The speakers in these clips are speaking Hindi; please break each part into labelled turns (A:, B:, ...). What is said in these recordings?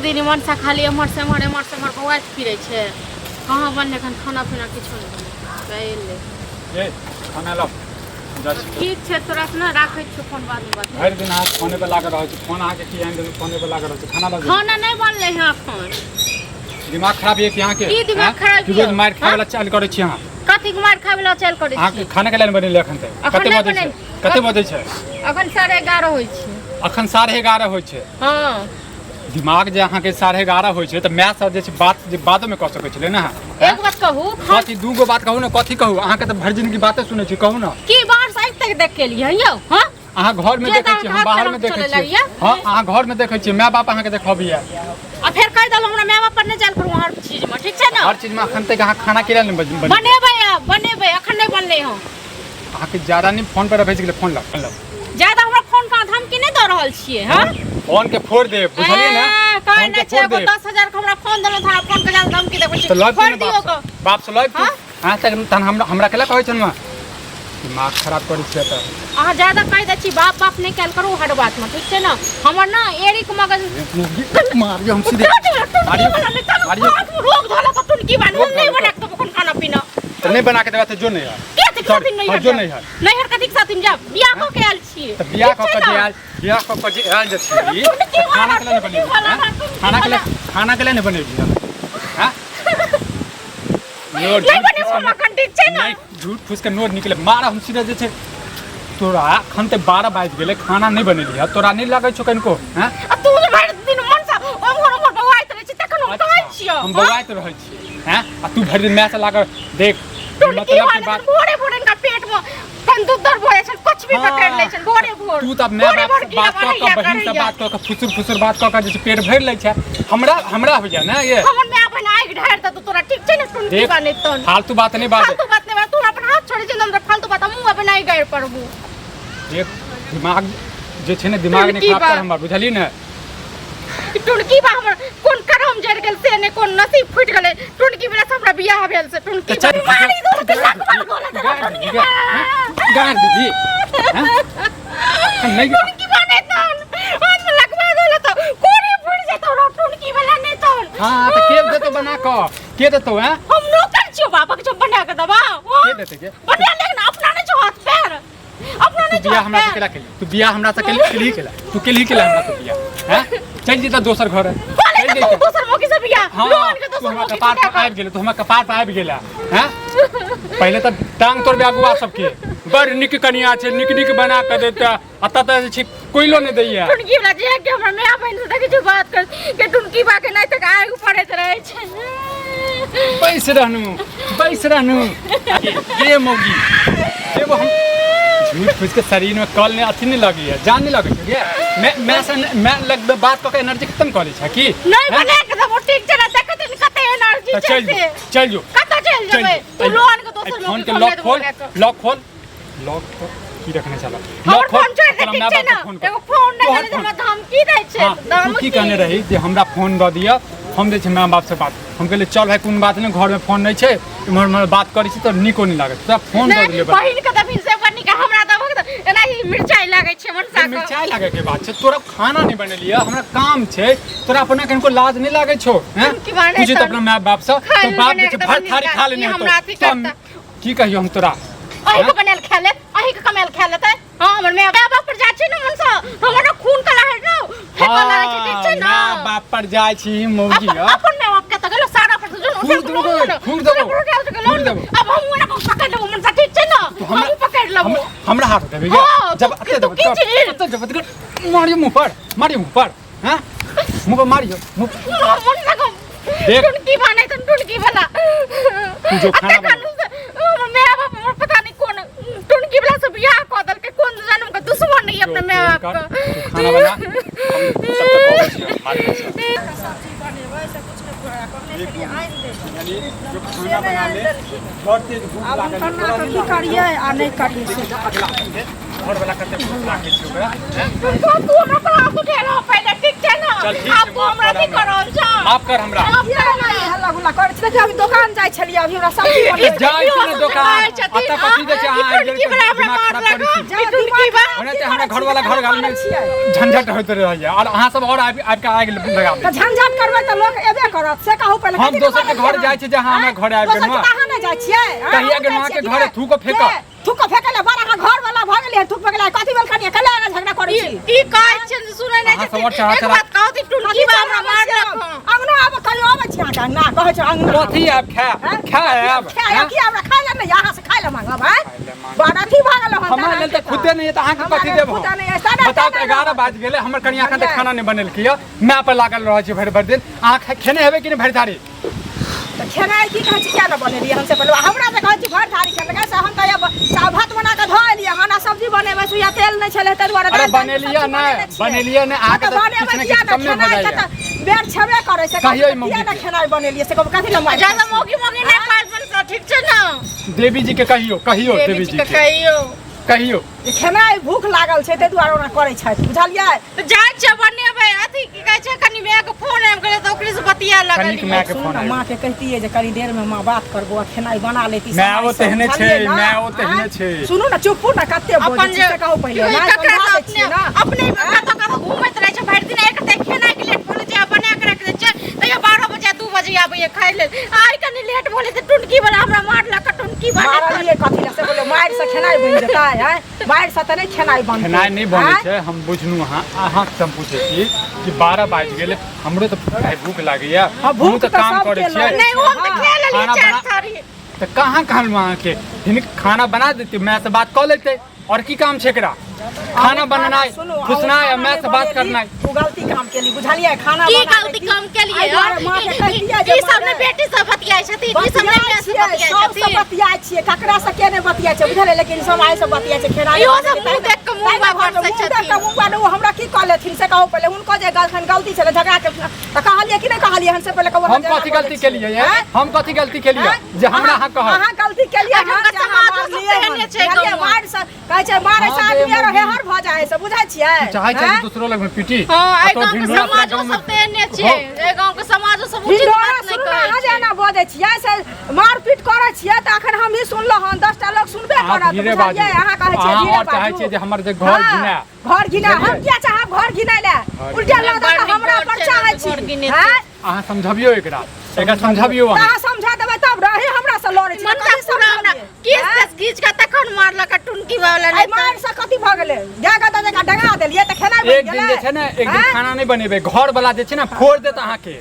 A: दिन मन सा खाली एमहर से एमहर बौआइत फिरै छै कहाँ बनले एखन खाना पीना किछो नहीं ले
B: ए खाना लो
A: ठीक छै तोरा से ना राखै छियो फोन बाद में बात
B: भरि दिन हाथ फोने पे लागल रहै छै फोन अहाँ के की आइन देलु फोने पे लागल रहै छै खाना लो
A: खाना नहीं बनले है एखन
B: दिमाग खराब है कि यहाँ के
A: की दिमाग खराब
B: है रोज मार खाय वाला चाल करै छी अहाँ
A: कथि के मार खाय वाला चाल करै छी
B: अहाँ खाना के लाइन बनेले एखन तक कते बजे छै
A: अखन 11:30 होय छै
B: अखन 11:30 होय छै
A: हां
B: दिमाग जे अहाँ के 11:30 होय छै त मैं सब जे छै बात जे बादो में क सकै छले ना
A: एक बात कहू
B: कथि दूगो बात कहू ना कथि कहू अहाँ के त भर जिंदगी बातें सुनै छी कहू ना
A: की बाहर से तक देख के लिए यौ हां
B: अहाँ घर में देखै छी हम बाहर में देखै छी हां अहाँ घर में देखै छी माय बाप अहाँ के देखबिया
A: आ फिर कह दल हमरा माय बाप पर नहीं जाल करू हर चीज में ठीक छै ना
B: हर चीज में अखन तक अहाँ खाना केला नहीं
A: बनेबै अखन नहीं बनले हो
B: अहाँ के ज्यादा नहीं फोन पर भेज गेले फोन लो
A: ज्यादा हमरा फोन का धमकी नहीं द रहल छियै हां
B: फोन के फोड़ दे बुझलिए ना
A: कह नहीं छै 10,000 के हमरा फोन देलो थारा फोन के ज्यादा धमकी देबै छी
B: तो लॉक दियो बाप से लॉक हां तक तन हमरा केला कहै छन दिमाग खराब करै छै त
A: अहाँ ज्यादा कह दै छी बाप नहीं कैल करू हर बात में ठीक छै ना हमर ना एरिक मगज
B: मारियो हम सीधे मारियो
A: रोक धला त तुन की बन नहीं बना के कोन खाना पीना
B: तो नहीं बना के देबा त जो नहीं है
A: के खातिर नहीं है
B: जो नहीं है
A: नहीं हर कथि के साथ जा बियाह को के आल छी
B: त बियाह को के आल जे छी खाना के लिए नहीं बनेबी खाना के लिए नहीं बनेबी हां नोट
A: नहीं बने वो मखन ठीक छै ना
B: झूठ फूस के नोट निकले मारा हम सीधे जे छै तोरा खन ते 12 बाज गेले खाना नहीं बनेली है तोरा नहीं लागै छौ कनको हैं
A: तू जे भर दिन मन सा हम घर में बवाइत रह छी तखन हम कहै छियो
B: हम बवाइत रहै छी हैं आ तू भर दिन मैच लागल देख
A: मतलब की बात भोरे का पेट में कंदुदर भोरे छ कुछ भी पकड़ ले छ भोरे
B: तू तब मैं बात क बहिन से बात क फुसुर बात क जे पेट भर ले छ हमरा हो जा ना ये
A: हमर मैं अपन आइ ढार त तोरा ठीक छै ना सुन की बात नहीं तो
B: फालतू बात नहीं बात
A: तू अपन हाथ छोड़ जे हमरा फालतू बात हम अपन आइ गायर परबू
B: एक दिमाग जे छै ने दिमाग ने खराब कर हमर बुझली ने
A: टुनकी बा हमर कोन करम जर गेल से ने कोन नसीब फुट गेले टुनकी बिना हमरा बियाह भेल से टुनकी मारी दो के लाख
B: गाड़ दीदी नहीं
A: टुनकी बने तन हम लगवा देला त कोरी फुट जेतो रो टुनकी वाला ने तन
B: हां त के देतो बना के देतो हैं
A: हम नौकर छियो बाबा के जब बना के दबा
B: के देते के
A: बना लेकिन अपना ने जो हाथ पैर अपना ने
B: बियाह हमरा से केला के तू बियाह हमरा से केली केला तू केली केला हमरा से बियाह हैं चल जेता दोसर घर है
A: चल जेता दोसर मौके से बियाह लोन के दोसर मौके
B: कपार पर आबि गेले तू हमरा कपार पर आबि गेला हैं पहले त टांग तोड़ बेगुआ सबके बड़ निक कनिया छै निक बना के देता अत त छै कोइलो नहि दैया
A: टुनकी वाला जे के हमर माय बहन से देखे जो बात कर के टुनकी बा के नहीं तक आगु पड़ैत रहे छै
B: बैस रहनु ये मोगी एगो हम झूठ फूस के शरीर में कल ने अथी नहीं लगी है जान नहीं लगे है मैं लग बात को एनर्जी खत्म कर ली है की
A: नहीं बने के सब ठीक चला देखत कते एनर्जी
B: चल जो
A: कत चल जबे तू लोन के दोसर
B: फोन के लॉक खोल की रखने चला
A: लॉक फोन छोड़ दे ठीक छै ना एगो फोन नहीं दे हमरा धमकी दै छै
B: तू की कहने रही जे हमरा फोन द दिया हम दे छै मां बाप से बात हम कहले चल भाई कोन बात नहीं घर में फोन नहीं छै इमहर बात करै छी त निको नहीं लागत त फोन द दिले
A: बहिन के त फिर से बनी के हमरा दबो एना ही मिर्चाई लागे छै मनसा के
B: मिर्चाई लागे के बात छै तोरा खाना नहीं बनेलिया हमरा काम छै तोरा अपना कनको लाज नहीं लागे छो हैं तुझे त अपना माय बाप से तो बाप जे भर थारी खा लेने तो की कहियो हम तोरा
A: अही के बनल खा ले अही के कमाल खा लेते हां हमर माय बाप पर जाय छै न मनसा हमर खून कला है न फेका लागे छै ठीक छै ना
B: बाप पर जाय छी मौगी
A: अपन माय बाप के त गेलो सारा पर जो
B: फूल देबो
A: अब हम ना पकड़ लेबो मनसा ठीक छै ना हम पकड़ लेबो
B: हमरा हाथ देबे जब अते देबो जब मारियो मुंह पर हैं मुंह पर मारियो
A: मनसा को देख टुनकी बने त टुनकी वाला
B: तू जो खाना बना
A: मैं बाप पता नहीं कौन टुनकी वाला से बियाह क दल के कौन जन्म का दुश्मन नहीं अपने मैं बाप का
B: खाना बना सब तक कहै छी मारे
A: सब्जी बनेबै से कुछ के करने के लिए आइन दे
B: जो खाना बना ले बढ़ते भूख लागल
A: खाना की करिए आ नहीं करिए से
B: घर वाला करते भूख लागल छै ओकरा
A: तू हमरा पर हाथ उठेलो पहले ठीक छै ना अब तू हमरा की करल छ
B: माफ कर हमरा
A: माफ कर नहीं हल्ला
C: सुनला कर छी देखियो अभी दुकान जाय छलिए अभी हमरा सब्जी बने
B: जाय छी ना दुकान अत्ता कथि दे छै अहाँ एक
A: टुनकी वाला हमरा मार लगा टुनकी बा
B: ओने ते हमरा घर वाला घर गाल में झंझट होइत रहैया और अहाँ सब और आबि के आग लगा
C: त झंझट करबै त लोग एबे करत से कहू पहिले
B: हम दोसर के घर जाय छी जहां हमरा घर आबि के ना
C: कहां न जाय छियै
B: कहिया के मां के घर थूको फेंक
C: थूको फेंकले बड़ा का घर वाला भ गेलै थूक फेंकले कथि बेल कनिया कले झगड़ा करै छी
A: ई कहै छै सुनै नै छै एक बात कहू ती टुनकी बा हमरा मार लगा
C: अंगना आब कहियो आबै छी अहाँ ना कहै छै अंगना
B: कथि आब खा आब
C: की हमरा खाइ ले नै यहाँ से खाइ ले मांगब है बड़ा थी भ गेल हम
B: हमरा लेल त खुदे नै त अहाँ के कथि देब बताउ 11 बाज गेलै हमर कनिया एखन तक खाना नै बनेलकै य मैं पर लागल रहै छी भरि दिन अहाँ खेने हेबै कि नै भरि थारी
C: त खेनाइ की कहै छी क्या न बनेलिए हमसे पहले हमरा त कहै छी भरि थारी खेलकै से हम त चाव भात बना के ध एलिए खाना सब्जी बनेबै सुइया तेल नै छले त दुआरे
B: अरे बनेलिए नै अहाँ के किछ नै किछ कम नै भ जाइए
C: बेर छबे करे से
B: कहियो मौगी
C: ना खेनाइ बनेलिए से कथि ल
A: ज्यादा मौगी नै पास बन स ठीक छै ना
B: देवी जी के कहियो देवी जी के कहियो
C: खेनाइ भूख लागल छै ते दुआरे ओना करै छै बुझलियै
A: त जाय छ बनेबै अथी की कहै छै कनी माय के फोन आइब गेलै त ओकरे से बतिया लगल
B: कनी माय के फोन
C: मां के कहतिए जे कनी देर में मां बात करबो खेनाइ बना लेती
B: मैं ओ तेहने छै
C: सुनू ना चुप ना कते बोल छी से कहू पहिले ना समझा दै छी ना
A: अपने कतौ घूमैत रहै छै भरि दिन एक ते खेनाइ के लेट बोले छै बना के रख दै छै त 12 बजे 2 बजे आबै खाइ ले आइ कनी लेट बोले त टुनकी वाला हमरा मार लगा टुनकी वाला
C: मारलिए कथि से बोले मार से खेनाइ बन जेतै है मार से त नै खेनाइ बनतै
B: खेनाइ नै बनै छै हम बुझनु अहाँ से हम पूछै छी कि 12 बाज गेलै हमरो त भूख लागैया हम त काम करै छियै
A: नै हम त खा लेलिए चार थारी
B: त कहां कहलु अहाँ के खाना बना देती मैं से बात क लेते और की काम छै एकरा खाना बनाना खुशना है मैं से बात करना
C: तू गलती काम के लिए बुझलिए खाना
A: की गलती काम के लिए ई सब ने बेटी सब बतियाई छथि ई सब ने मैं से बतियाई छथि
C: सब बतियाई छियै ककरा से के ने बतियाई छै बुझले लेकिन सब आइ सब बतियाई छै खेरा
A: इहो सब मुंह देख के मुंह बा भर से छथि
C: मुंह मुंह बा हमरा की कहलेथिन से कहू पहले हुनको जे गलखन गलती छले झगड़ा के त कहलिए कि नै कहलिए हमसे पहले कहू
B: हम कथि गलती के लिए हम कथि गलती के लिए जे हमरा हां कह
C: अहाँ गलती के लिए हम
A: समाज सब तेहने छै
C: मार से कहै छै मारे से आदमी रहे हर भ जाय से बुझै छियै
B: चाहे छै दूसरो लग में पीटी
A: हां ए गांव के समाज सब तेहने छै ए गांव के समाज सब उचित बात नै कहै छै
C: अहाँ ना बजै छियै से मारपीट करै छियै त अखन हम ही सुनलो हन 10 टा लोग सुनबे करत बुझलियै अहाँ कहै छियै धीरे बाजू
B: चाहे छै जे हमर जे घर घिना
C: हम क्या चाहब घर घिनाय ले उल्टा लगा त हमरा पर चाहै छी
B: अहाँ समझबियो एकरा समझबियो
C: अहाँ समझा देबै तब रहे हमरा से लड़ै छी
A: कथि हमरा केस घीच के तखन मारलक टुनकी वाला नै
C: मार से कथि भ गेलै जागा त जगह डगा देलिए त खेनाइ बन गेलै
B: एक दिन जे छै ने एक दिन खाना नै बनेबै घर वाला जे छै ने फोड़ देत अहाँ के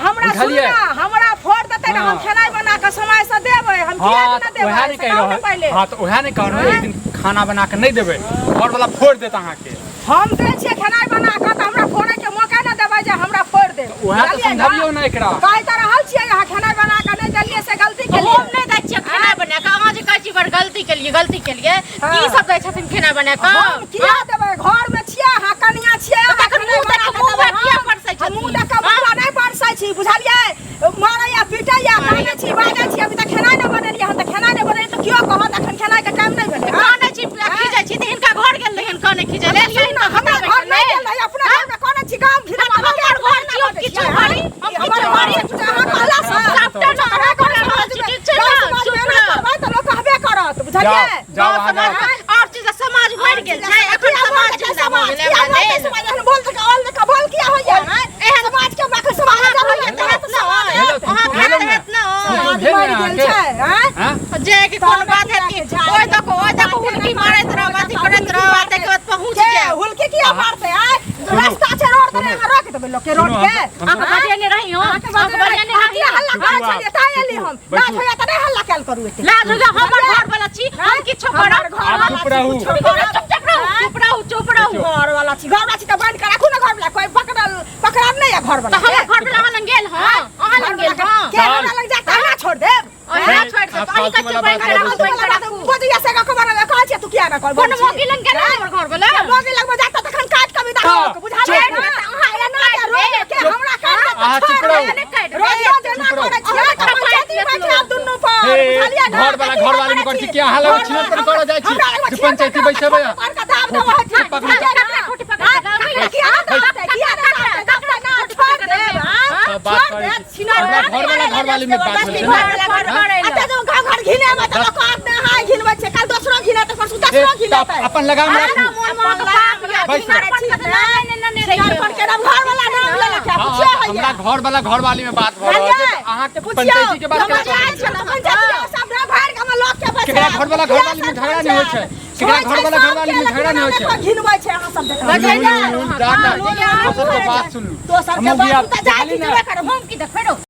C: हमरा सुनना हमरा फोड़ देतै न हम खेनाइ बना के समय से देबै हम किया न देबै
B: ओहे नै कह रहल हां त ओहे नै कह रहल एक दिन खाना बना के नै देबै घर वाला फोड़ देत अहाँ के
C: हम दै छियै खेनाइ बना के त हमरा फोड़े के मौका न देबै जे हमरा फोड़ दे
B: ओहे त समझबियो न एकरा
C: कहै त रहल छियै अहाँ खेनाइ बना के नै देलिए से गलती के लिए
A: हम नै दै छियै खेनाइ बना के अहाँ जे कहै छी बड़ गलती के लिए की सब दै छथिन खेनाइ बना के
C: हम किया देबै घर में छियै अहाँ कनिया छियै
A: तखन मुंह देख के मुंह किया परसै छथिन
C: मुंह देख के मुंह नै परसै छी बुझलियै मारैया पिटैया कहै छी बाजै छी अभी त खेनाइ नै बनेलिए हम त खेनाइ नै बनेलिए त कियो कहत अखन खेनाइ के टाइम नै भेलै
A: काने छी खिजै छी त हिनका घर गेल रहन काने खिजै ले
C: हमरा घर नै गेल रही अपना घर में कोने छी गांव घिना
A: हमर घर छियो किछु बारी
C: हमर बारी अहाँ कहला से
A: सबटा ना करे छी किछु ना चुप
C: करबै त लोग कहबे करत बुझलियै
A: और चीज समाज बढ़ गेल छै एखन समाज जिंदा भ गेलै
C: समाज बोल त बोल किया होइया एहन समाज के बाकी समाज
A: हेत ना जे कि कोन बात है कि ओय देखो हुलकी मारत रह अथी करत रह आते के बाद पहुंच गए
C: हुलकी किया मारते आय रास्ता छै रोड पर रोक देबै लोग के रोड के
A: अहाँ बढ़िया नहीं रही हो अहाँ बढ़िया नहीं रही
C: हल्ला करे छै ताय एली हम ना होया त नहीं हल्ला कैल करू एते
A: लाज होगा हमर घर वाला छी हम किछो करब चुप रहू
C: घर वाला छी त बंद कर राखू ना घर वाला कोई पकड़ल नहीं है घर वाला
A: हमर घर वाला लंग गेल हां अहाँ लंग गेल हां
C: के हमरा लंग जाता ना छोड़ दे
A: ओहे छोड़ दे अहीं कच्चे बंद कर
C: बोदिया से का खबर है कहै छै तू किया ना कर
A: कोन मोगी लंग गेल हमर घर वाला
C: मोगी लंग में जाता तखन काट के विदा हो बुझा ले अहाँ एना रोज के हमरा काट
B: चुप रहो
C: रोज ना करे छियै पंचायती में आप दुनु पर बुझलिए ना
B: घर वाले में करछि किया हाल छिन पर कर जाय छी पंचायती बैसबे
C: पर का दाब दो
A: पकड़ किया
C: किया ना छोड़ दे
B: बात करे हमरा घर वाला घर वाली में बात होय छै
C: अच्छा जो घर घिने में त लोग आप ना हाय घिनबै छै काल दोसरो घिना त परसु दोसरो घिना
B: अपन लगाम राखू हमरा घर वाला घर वाली में बात भ रहल छै अहाँ के पंचायती के बात केकरा घर वाला घर वाली में झगड़ा नहीं होय छै केकरा घर वाला घर वाली में झगड़ा नहीं होय छै
C: घिनबै छै अहाँ सब
B: बात सुनू
C: दोसर के बात त जाति देबे कर हम की देखबै